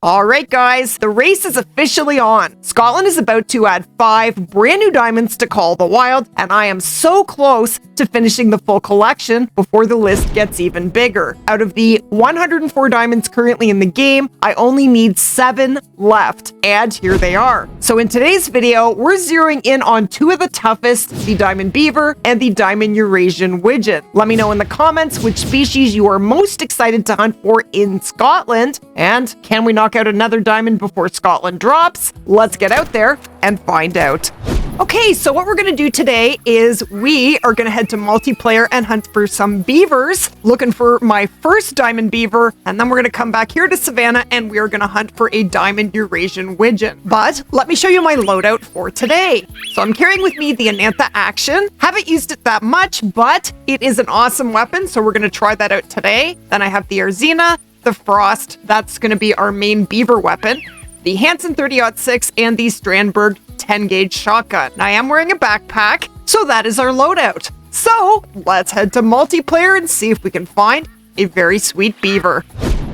All right, guys, the race is officially on. Scotland is about to add 5 brand new diamonds to Call of the Wild, and I am so close to finishing the full collection before the list gets even bigger. Out of the 104 diamonds currently in the game, I only need 7 left, and here they are. So in today's video, we're zeroing in on 2 of the toughest, the Diamond Beaver and the Diamond Eurasian Wigeon. Let me know in the comments which species you are most excited to hunt for in Scotland, and can we knock out another diamond before Scotland drops? Let's get out there and find out. Okay, so what we're going to do today is we are going to head to multiplayer and hunt for some beavers, looking for my first diamond beaver, and then we're going to come back here to Savannah and we are going to hunt for a diamond Eurasian Wigeon. But let me show you my loadout for today. So I'm carrying with me the Anantha Action. Haven't used it that much, but it is an awesome weapon, so we're going to try that out today. Then I have the Arzina, the Frost, that's going to be our main beaver weapon, the Hansen 30-06, and the Strandberg 10-gauge shotgun. Now, I am wearing a backpack, so that is our loadout. So let's head to multiplayer and see if we can find a very sweet beaver.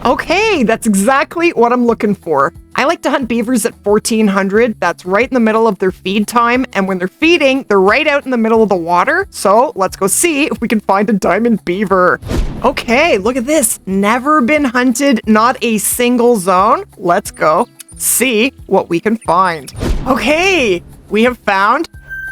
Okay, that's exactly what I'm looking for. I like to hunt beavers at 1400. That's right in the middle of their feed time. And when they're feeding, they're right out in the middle of the water. So let's go see if we can find a diamond beaver. Okay, look at this. Never been hunted, not a single zone. Let's go see what we can find. Okay, we have found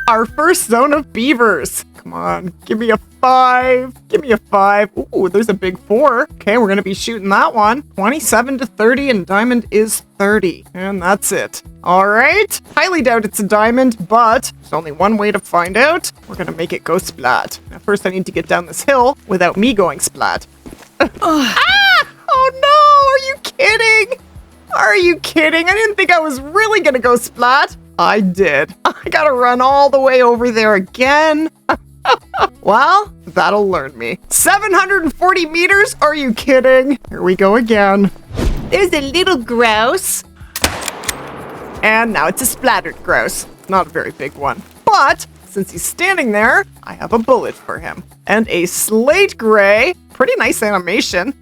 our first zone of beavers. Come on, give me a 5. Give me a 5. Ooh, there's a big 4. Okay, we're going to be shooting that one. 27 to 30, and diamond is 30. And that's it. All right. Highly doubt it's a diamond, but there's only one way to find out. We're going to make it go splat. Now, first, I need to get down this hill without me going splat. Ah! Oh, no! Are you kidding? Are you kidding? I didn't think I was really going to go splat. I did. I got to run all the way over there again. Well, that'll learn me. 740 meters? Are you kidding? Here we go again. There's a little grouse. And now it's a splattered grouse. Not a very big one. But since he's standing there, I have a bullet for him. And a slate gray. Pretty nice animation.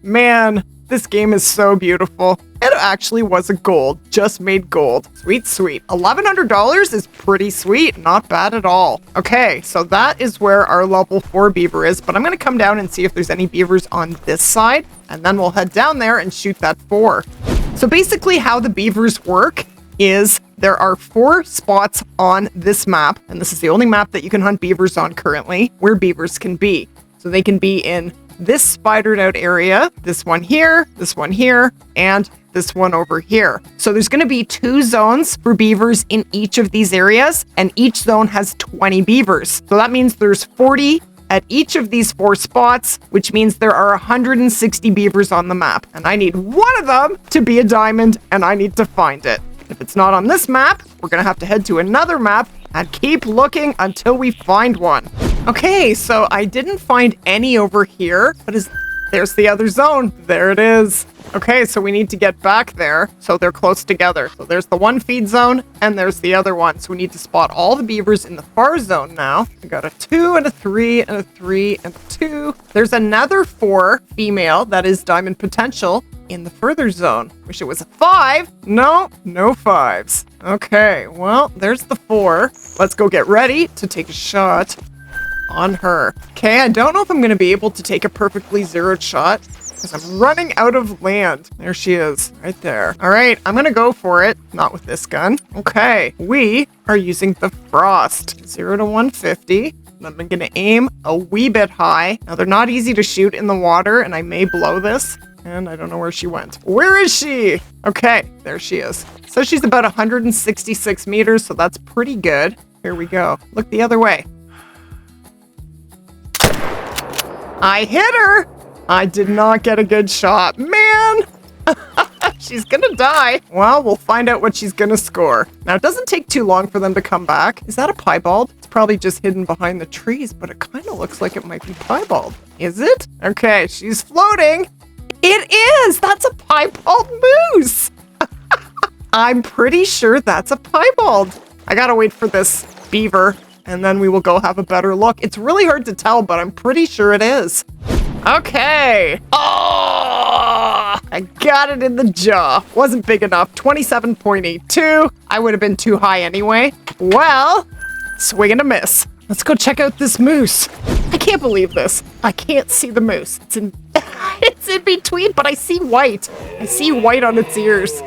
Man, this game is so beautiful. It actually was a gold, just made gold. Sweet, sweet. $1,100 is pretty sweet, not bad at all. Okay, so that is where our level 4 beaver is, but I'm gonna come down and see if there's any beavers on this side, and then we'll head down there and shoot that 4. So basically how the beavers work is there are 4 spots on this map, and this is the only map that you can hunt beavers on currently, where beavers can be. So they can be in this spidered out area, this one here, and this one over here. So there's going to be 2 zones for beavers in each of these areas, and each zone has 20 beavers. So that means there's 40 at each of these 4 spots, which means there are 160 beavers on the map. And I need one of them to be a diamond, and I need to find it. If it's not on this map, we're going to have to head to another map and keep looking until we find one. Okay, so I didn't find any over here, but there's the other zone. There it is. Okay, so we need to get back there so they're close together. So there's the one feed zone and there's the other one. So we need to spot all the beavers in the far zone now. We got a 2 and a 3 and a 3 and a 2. There's another 4 female that is diamond potential in the further zone. Wish it was a 5. No 5s. Okay, well, there's the 4. Let's go get ready to take a shot on her. Okay, I don't know if I'm going to be able to take a perfectly zeroed shot because I'm running out of land. There she is, right there. All right, I'm going to go for it. Not with this gun. Okay, we are using the Frost. 0 to 150. I'm going to aim a wee bit high. Now, they're not easy to shoot in the water, and I may blow this. And I don't know where she went. Where is she? Okay, there she is. So she's about 166 meters, so that's pretty good. Here we go. Look the other way. I hit her. I did not get a good shot. Man, she's gonna die. Well, we'll find out what she's gonna score. Now, it doesn't take too long for them to come back. Is that a piebald? It's probably just hidden behind the trees, but it kind of looks like it might be piebald. Is it? Okay, she's floating. It is! That's a piebald moose! I'm pretty sure that's a piebald. I gotta wait for this beaver, and then we will go have a better look. It's really hard to tell, but I'm pretty sure it is. Okay. Oh, I got it in the jaw. Wasn't big enough. 27.82. I would have been too high anyway. Well, swing and a miss. Let's go check out this moose. I can't believe this. I can't see the moose. It's in it's in between, but I see white. I see white on its ears.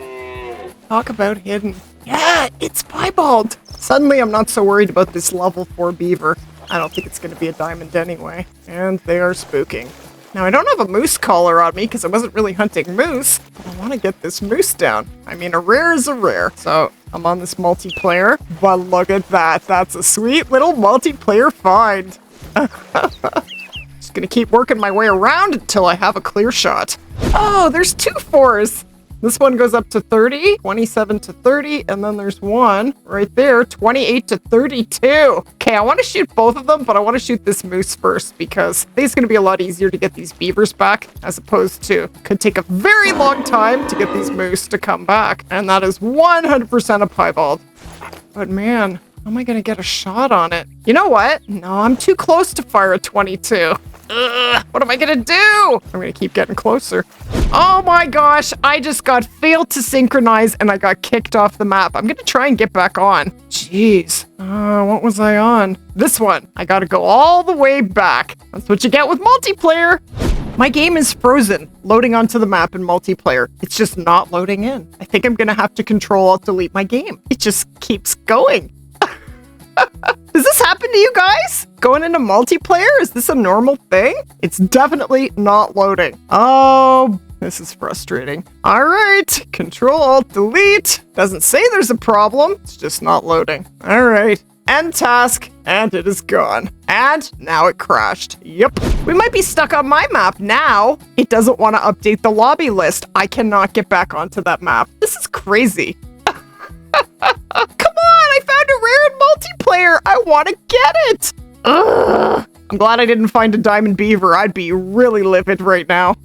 Talk about hidden. Yeah, it's piebald. Suddenly, I'm not so worried about this level 4 beaver. I don't think it's going to be a diamond anyway. And they are spooking. Now, I don't have a moose collar on me because I wasn't really hunting moose, but I want to get this moose down. I mean, a rare is a rare. So, I'm on this multiplayer, but look at that. That's a sweet little multiplayer find. Just going to keep working my way around until I have a clear shot. Oh, there's 2 4s. This one goes up to 30, 27 to 30, and then there's one right there, 28 to 32. Okay, I want to shoot both of them, but I want to shoot this moose first because I think it's going to be a lot easier to get these beavers back as opposed to could take a very long time to get these moose to come back. And that is 100% a piebald. But man, how am I going to get a shot on it? You know what? No, I'm too close to fire a 22. Ugh, what am I gonna do? I'm gonna keep getting closer. Oh my gosh, I just got failed to synchronize and I got kicked off the map. I'm gonna try and get back on. Jeez, what was I on? This one. I gotta go all the way back. That's what you get with multiplayer. My game is frozen, loading onto the map in multiplayer. It's just not loading in. I think I'm gonna have to Control-Alt-Delete my game. It just keeps going. Does this happen to you guys? Going into multiplayer? Is this a normal thing? It's definitely not loading. Oh, this is frustrating. All right, Control-Alt-Delete. Doesn't say there's a problem. It's just not loading. All right, end task, and it is gone. And now it crashed. Yep. We might be stuck on my map now. It doesn't want to update the lobby list. I cannot get back onto that map. This is crazy. Come on, I found a rare in multiplayer. I want to get it. Ugh. I'm glad I didn't find a diamond beaver. I'd be really livid right now.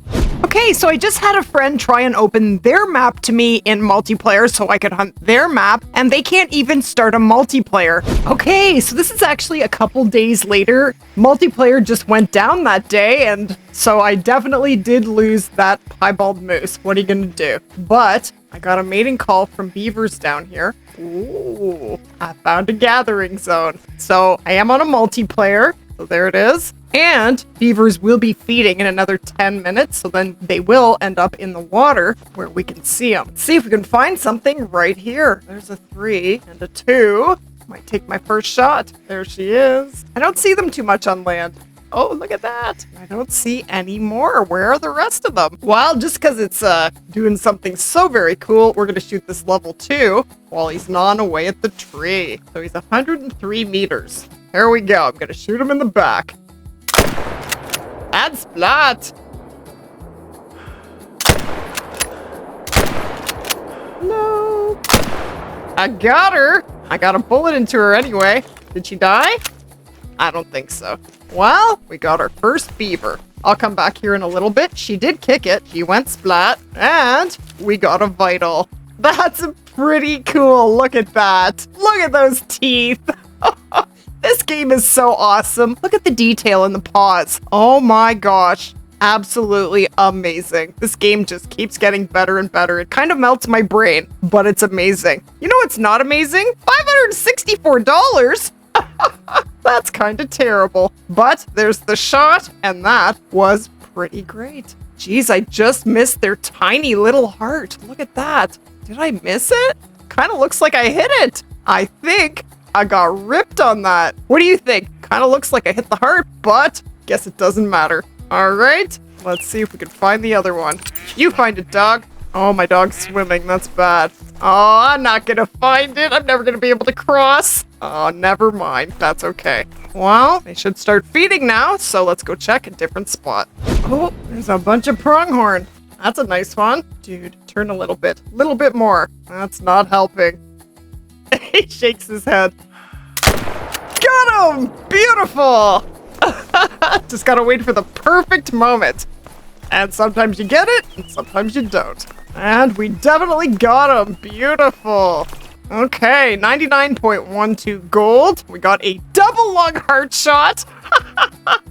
Okay, so I just had a friend try and open their map to me in multiplayer so I could hunt their map, and they can't even start a multiplayer. Okay, so this is actually a couple days later. Multiplayer just went down that day, and so I definitely did lose that piebald moose. What are you gonna do? But I got a mating call from beavers down here. Ooh, I found a gathering zone. So I am on a multiplayer. So there it is. And beavers will be feeding in another 10 minutes. So then they will end up in the water where we can see them. Let's see if we can find something right here. There's a 3 and a 2. Might take my first shot. There she is. I don't see them too much on land. Oh, look at that. I don't see any more. Where are the rest of them? Well, just because it's doing something so very cool, we're going to shoot this level 2 while he's gnawing away at the tree. So he's 103 meters. Here we go. I'm going to shoot him in the back. And Splat. No. I got her. I got a bullet into her anyway. Did she die? I don't think so. Well, we got our first beaver. I'll come back here in a little bit. She did kick it. She went splat. And we got a vital. That's pretty cool. Look at that. Look at those teeth. This game is so awesome. Look at the detail in the paws. Oh my gosh. Absolutely amazing. This game just keeps getting better and better. It kind of melts my brain, but it's amazing. You know what's not amazing? $564. That's kind of terrible. But there's the shot, and that was pretty great. Geez, I just missed their tiny little heart. Look at that. Did I miss it? Kind of looks like I hit it. I think I got ripped on that. What do you think? Kind of looks like I hit the heart, but guess it doesn't matter. All right, let's see if we can find the other one. You find it, dog. Oh, my dog's swimming. That's bad. Oh, I'm not gonna find it. I'm never gonna be able to cross. Oh, never mind. That's okay. Well, they should start feeding now, so let's go check a different spot. Oh, there's a bunch of pronghorn. That's a nice one. Dude, turn a little bit more. That's not helping. He shakes his head. Got him! Beautiful! Just gotta wait for the perfect moment. And sometimes you get it, and sometimes you don't. And we definitely got him. Beautiful. Okay, 99.12 gold. We got a double lung heart shot.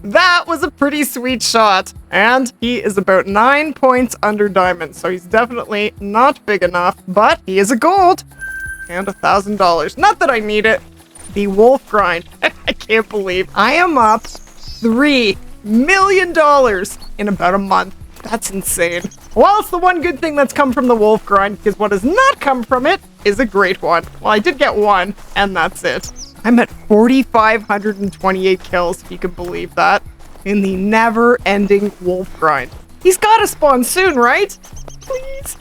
That was a pretty sweet shot. And he is about 9 points under diamond, so he's definitely not big enough, but he is a gold. And $1,000. Not that I need it. The wolf grind. I can't believe I am up $3 million in about a month. That's insane. Well, it's the one good thing that's come from the wolf grind, because what has not come from it is a great one. Well, I did get one, and that's it. I'm at 4,528 kills, if you can believe that, in the never-ending wolf grind. He's got to spawn soon, right? Please.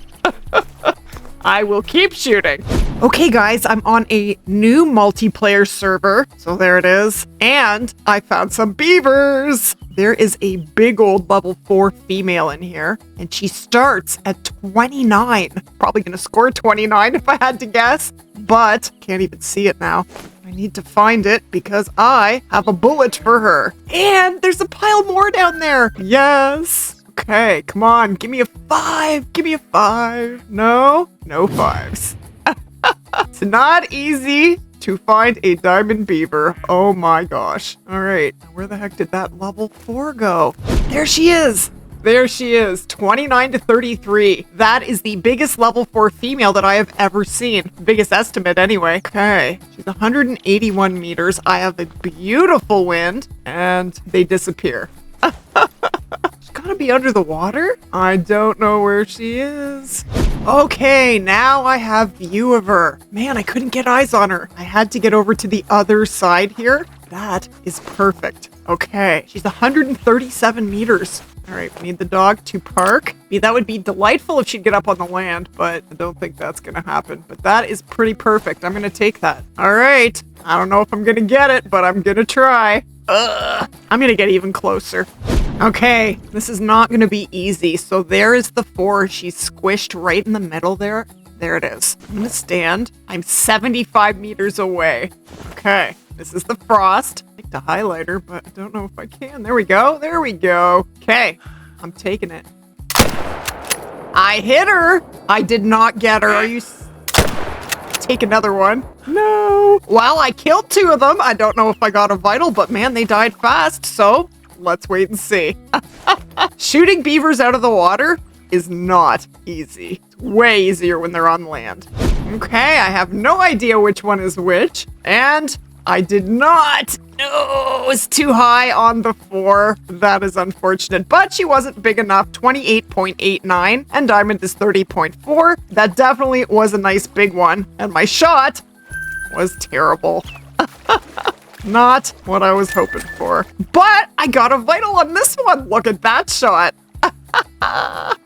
I will keep shooting. Okay, guys, I'm on a new multiplayer server. So there it is. And I found some beavers. There is a big old level 4 female in here, and she starts at 29. Probably gonna score 29 if I had to guess, but can't even see it now. I need to find it because I have a bullet for her. And there's a pile more down there. Yes. Okay, come on, give me a 5. Give me a 5. No, no 5s. It's not easy to find a diamond beaver. Oh my gosh. All right, where the heck did that level 4 go? There she is. There she is, 29 to 33. That is the biggest level 4 female that I have ever seen. Biggest estimate anyway. Okay, she's 181 meters. I have a beautiful wind, and they disappear. She's gotta be under the water? I don't know where she is. Okay, now I have view of her. Man, I couldn't get eyes on her. I had to get over to the other side here. That is perfect. Okay, she's 137 meters. All right, we need the dog to park. That would be delightful if she'd get up on the land, but I don't think that's gonna happen. But that is pretty perfect. I'm gonna take that. All right, I don't know if I'm gonna get it, but I'm gonna try. I'm gonna get even closer. Okay, this is not gonna be easy. So there is the 4. She's squished right in the middle there. There it is. I'm gonna stand. I'm 75 meters away. Okay, this is the frost. I like to highlight her, but I don't know if I can. There we go. There we go. Okay, I'm taking it. I hit her. I did not get her. Are you... Take another one. No. Well, I killed 2 of them. I don't know if I got a vital, but man, they died fast. So let's wait and see. Shooting beavers out of the water is not easy. It's way easier when they're on land. Okay, I have no idea which one is which. And I did not. No, it was too high on the 4. That is unfortunate, but she wasn't big enough. 28.89 and diamond is 30.4. That definitely was a nice big one. And my shot was terrible. Not what I was hoping for. But I got a vital on this one. Look at that shot.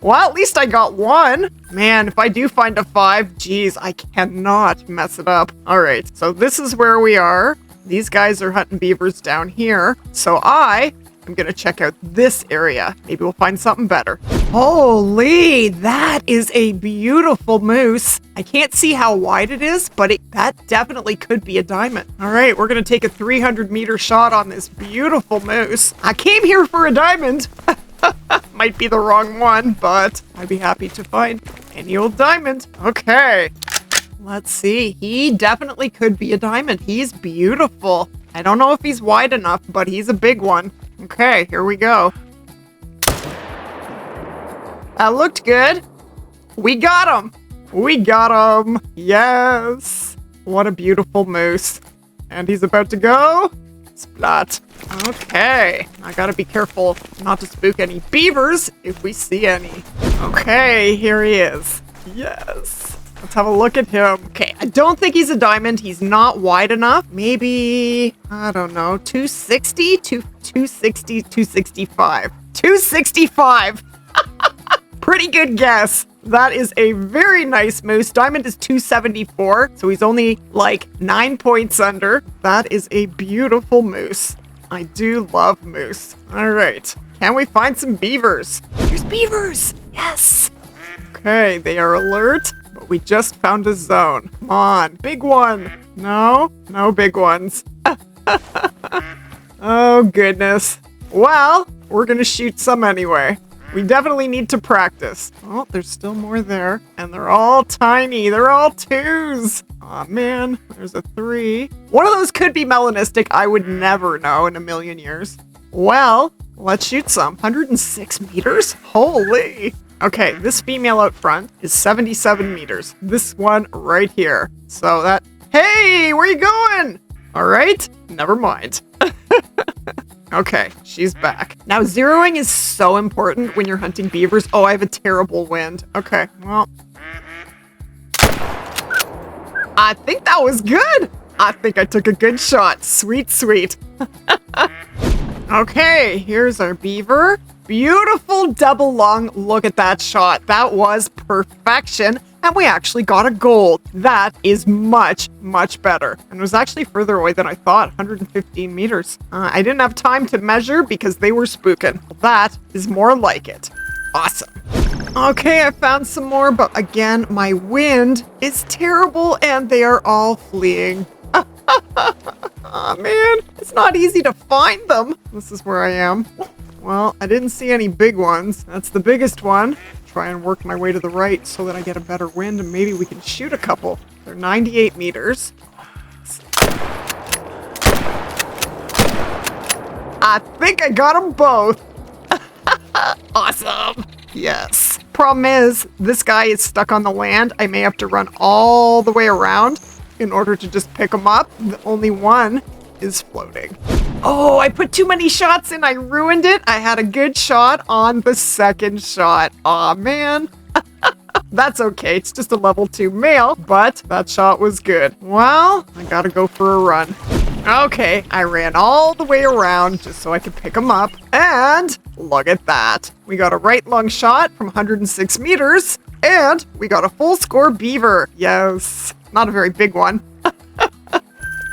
Well, at least I got one. Man, if I do find a 5, geez, I cannot mess it up. All right, so this is where we are. These guys are hunting beavers down here. So I'm gonna check out this area. Maybe we'll find something better. Holy, that is a beautiful moose. I can't see how wide it is, but that definitely could be a diamond. All right, we're gonna take a 300-meter shot on this beautiful moose. I came here for a diamond. Might be the wrong one, but I'd be happy to find any old diamond. Okay, let's see. He definitely could be a diamond. He's beautiful. I don't know if he's wide enough, but he's a big one. Okay, here we go. That looked good. We got him. We got him. Yes. What a beautiful moose. And he's about to go. Splat. Okay. I gotta be careful not to spook any beavers if we see any. Okay, here he is. Yes. Let's have a look at him. Okay, I don't think he's a diamond. He's not wide enough. Maybe, I don't know, 260? 260, 265. 265! Pretty good guess. That is a very nice moose. Diamond is 274, so he's only like 9 points under. That is a beautiful moose. I do love moose. All right, can we find some beavers? There's beavers! Yes! Okay, they are alert. We just found a zone. Come on, big one. No, no big ones. Oh, goodness. Well, we're gonna shoot some anyway. We definitely need to practice. Oh, there's still more there. And they're all tiny. They're all 2s. Aw, man. There's a 3. One of those could be melanistic. I would never know in a million years. Well, let's shoot some. 106 meters? Holy. Okay, this female out front is 77 meters. This one right here. So that... Hey, where you going? All right, never mind. Okay, she's back. Now, zeroing is so important when you're hunting beavers. Oh, I have a terrible wind. Okay, well... I think that was good. I think I took a good shot. Sweet, sweet. Okay, here's our beaver. Beautiful double lung. Look at that shot. That was perfection. And we actually got a gold. That is much, much better. And it was actually further away than I thought, 115 meters. I didn't have time to measure because they were spooking. That is more like it. Awesome. Okay, I found some more, but again, my wind is terrible and they are all fleeing. Oh man, it's not easy to find them. This is where I am. Well, I didn't see any big ones. That's the biggest one. Try and work my way to the right so that I get a better wind and maybe we can shoot a couple. They're 98 meters. I think I got them both. Awesome. Yes. Problem is, this guy is stuck on the land. I may have to run all the way around in order to just pick him up. The only one is floating. Oh, I put too many shots in. I ruined it. I had a good shot on the second shot. Aw, man. That's okay. It's just a level 2 male, but that shot was good. Well, I gotta go for a run. Okay, I ran all the way around just so I could pick him up. And look at that. We got a right lung shot from 106 meters. And we got a full score beaver. Yes. Not a very big one.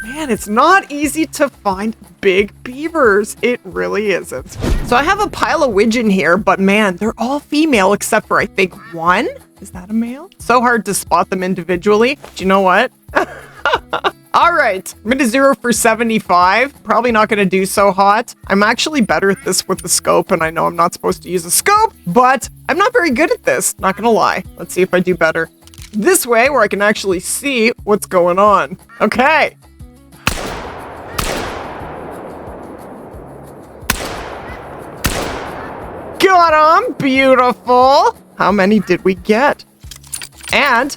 Man, it's not easy to find big beavers. It really isn't. So I have a pile of Wigeon here, but man, they're all female except for I think one. Is that a male? So hard to spot them individually. Do you know what? All right, I'm gonna zero for 75. Probably not gonna do so hot. I'm actually better at this with the scope, and I know I'm not supposed to use a scope, but I'm not very good at this, not gonna lie. Let's see if I do better this way where I can actually see what's going on. Okay. Got him! Beautiful! How many did we get? And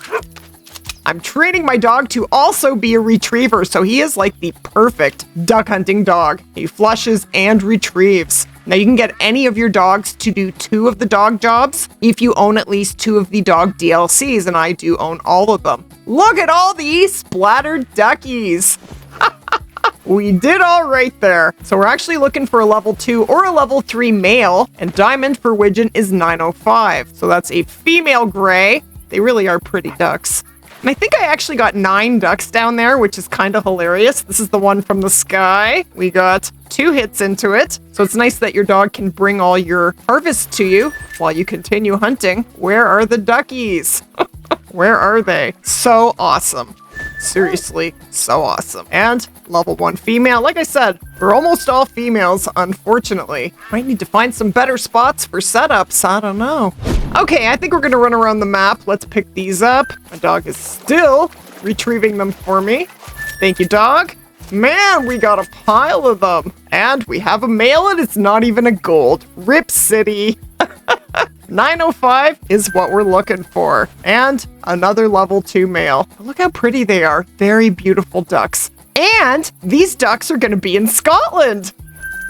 I'm training my dog to also be a retriever, so he is like the perfect duck hunting dog. He flushes and retrieves. Now you can get any of your dogs to do 2 of the dog jobs if you own at least 2 of the dog DLCs, and I do own all of them. Look at all these splattered duckies! We did all right there. So we're actually looking for a level 2 or a level 3 male, and diamond for Wigeon is 905. So that's a female gray. They really are pretty ducks. And I think I actually got 9 ducks down there, which is kind of hilarious. This is the one from the sky. We got 2 hits into it. So it's nice that your dog can bring all your harvest to you while you continue hunting. Where are the duckies? Where are they? So awesome. Seriously, so awesome. And level 1 female. Like I said, we're almost all females, unfortunately. Might need to find some better spots for setups. I don't know. Okay, I think we're going to run around the map. Let's pick these up. My dog is still retrieving them for me. Thank you, dog. Man, we got a pile of them. And we have a male and it's not even a gold. Rip City. 905 is what we're looking for. And another level 2 male. Look how pretty they are. Very beautiful ducks. And these ducks are going to be in Scotland,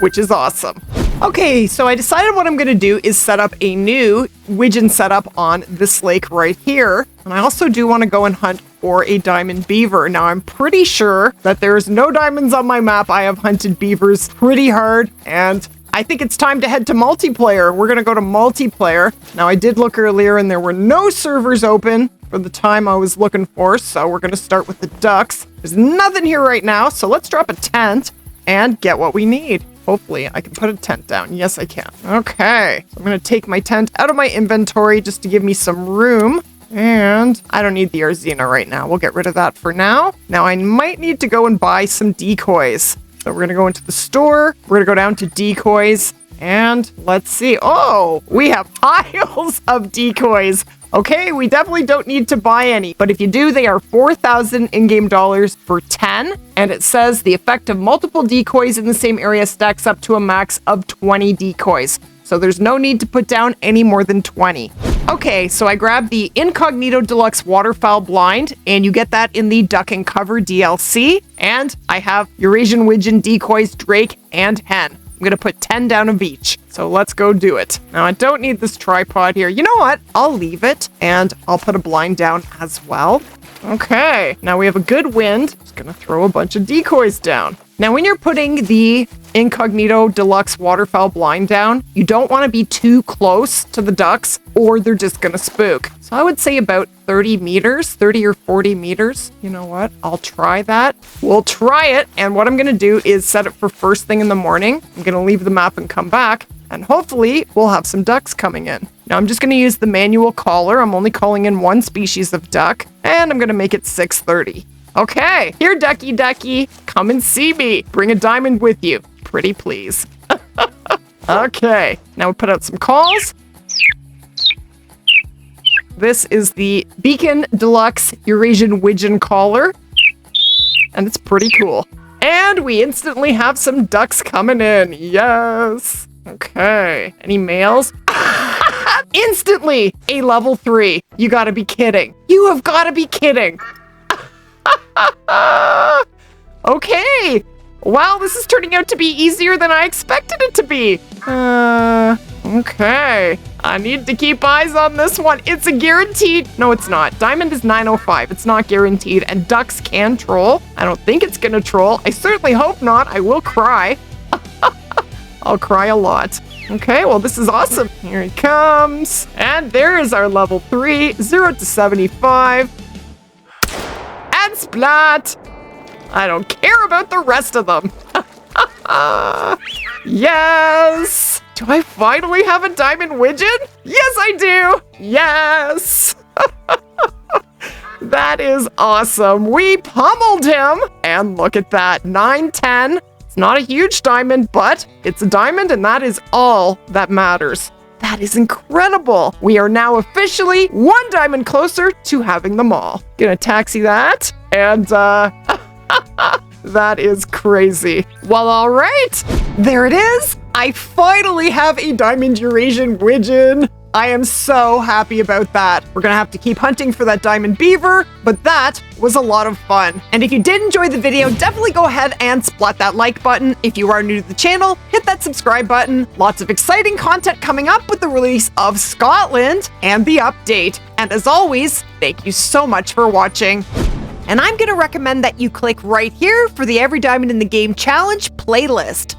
which is awesome. Okay, so I decided what I'm going to do is set up a new Wigeon setup on this lake right here. And I also do want to go and hunt for a diamond beaver. Now, I'm pretty sure that there's no diamonds on my map. I have hunted beavers pretty hard, and I think it's time to head to multiplayer. We're going to go to multiplayer. Now, I did look earlier, and there were no servers open for the time I was looking for, so we're going to start with the ducks. There's nothing here right now, so let's drop a tent and get what we need. Hopefully, I can put a tent down. Yes, I can. Okay, so I'm going to take my tent out of my inventory just to give me some room. And I don't need the Arzina right now. We'll get rid of that for now. Now, I might need to go and buy some decoys. So we're going to go into the store. We're going to go down to decoys. And let's see. Oh, we have piles of decoys. Okay, we definitely don't need to buy any, but if you do, they are 4,000 in-game dollars for 10. And it says the effect of multiple decoys in the same area stacks up to a max of 20 decoys. So there's no need to put down any more than 20. Okay, so I grabbed the Incognito Deluxe Waterfowl Blind, and you get that in the Duck and Cover DLC. And I have Eurasian Wigeon decoys, Drake, and Hen. I'm gonna put 10 down of each. So let's go do it. Now I don't need this tripod here. You know what? I'll leave it and I'll put a blind down as well. Okay, now we have a good wind. Just gonna throw a bunch of decoys down. Now when you're putting the Incognito Deluxe Waterfowl Blind down, you don't want to be too close to the ducks or they're just gonna spook. So I would say about 30 meters, 30 or 40 meters. You know what? I'll try that. We'll try it. And what I'm gonna do is set it for first thing in the morning. I'm gonna leave the map and come back. And hopefully we'll have some ducks coming in. Now I'm just gonna use the manual caller. I'm only calling in one species of duck. And I'm gonna make it 6:30. Okay, here, ducky ducky, come and see me. Bring a diamond with you. Pretty please. Okay, now we put out some calls. This is the Beacon Deluxe Eurasian Wigeon caller. And it's pretty cool. And we instantly have some ducks coming in. Yes. Okay, any males? Instantly a level 3. You gotta be kidding. You have gotta be kidding. Okay. Wow, this is turning out to be easier than I expected it to be. Okay. I need to keep eyes on this one. It's a guaranteed. No, it's not. Diamond is 905. It's not guaranteed. And ducks can troll. I don't think it's gonna troll. I certainly hope not. I will cry. I'll cry a lot. Okay, well, this is awesome. Here he comes. And there is our level 3, 0 to 75. And Splat. I don't care about the rest of them. Yes. Do I finally have a diamond widget? Yes, I do. Yes. That is awesome. We pummeled him. And look at that, 910. It's not a huge diamond, but it's a diamond, and that is all that matters. That is incredible. We are now officially 1 diamond closer to having them all. Gonna taxi that, and that is crazy. Well, all right, there it is. I finally have a diamond Eurasian Wigeon. I am so happy about that. We're gonna have to keep hunting for that diamond beaver, but that was a lot of fun. And if you did enjoy the video, definitely go ahead and splat that like button. If you are new to the channel, hit that subscribe button. Lots of exciting content coming up with the release of Scotland and the update. And as always, thank you so much for watching. And I'm gonna recommend that you click right here for the Every Diamond in the Game Challenge playlist.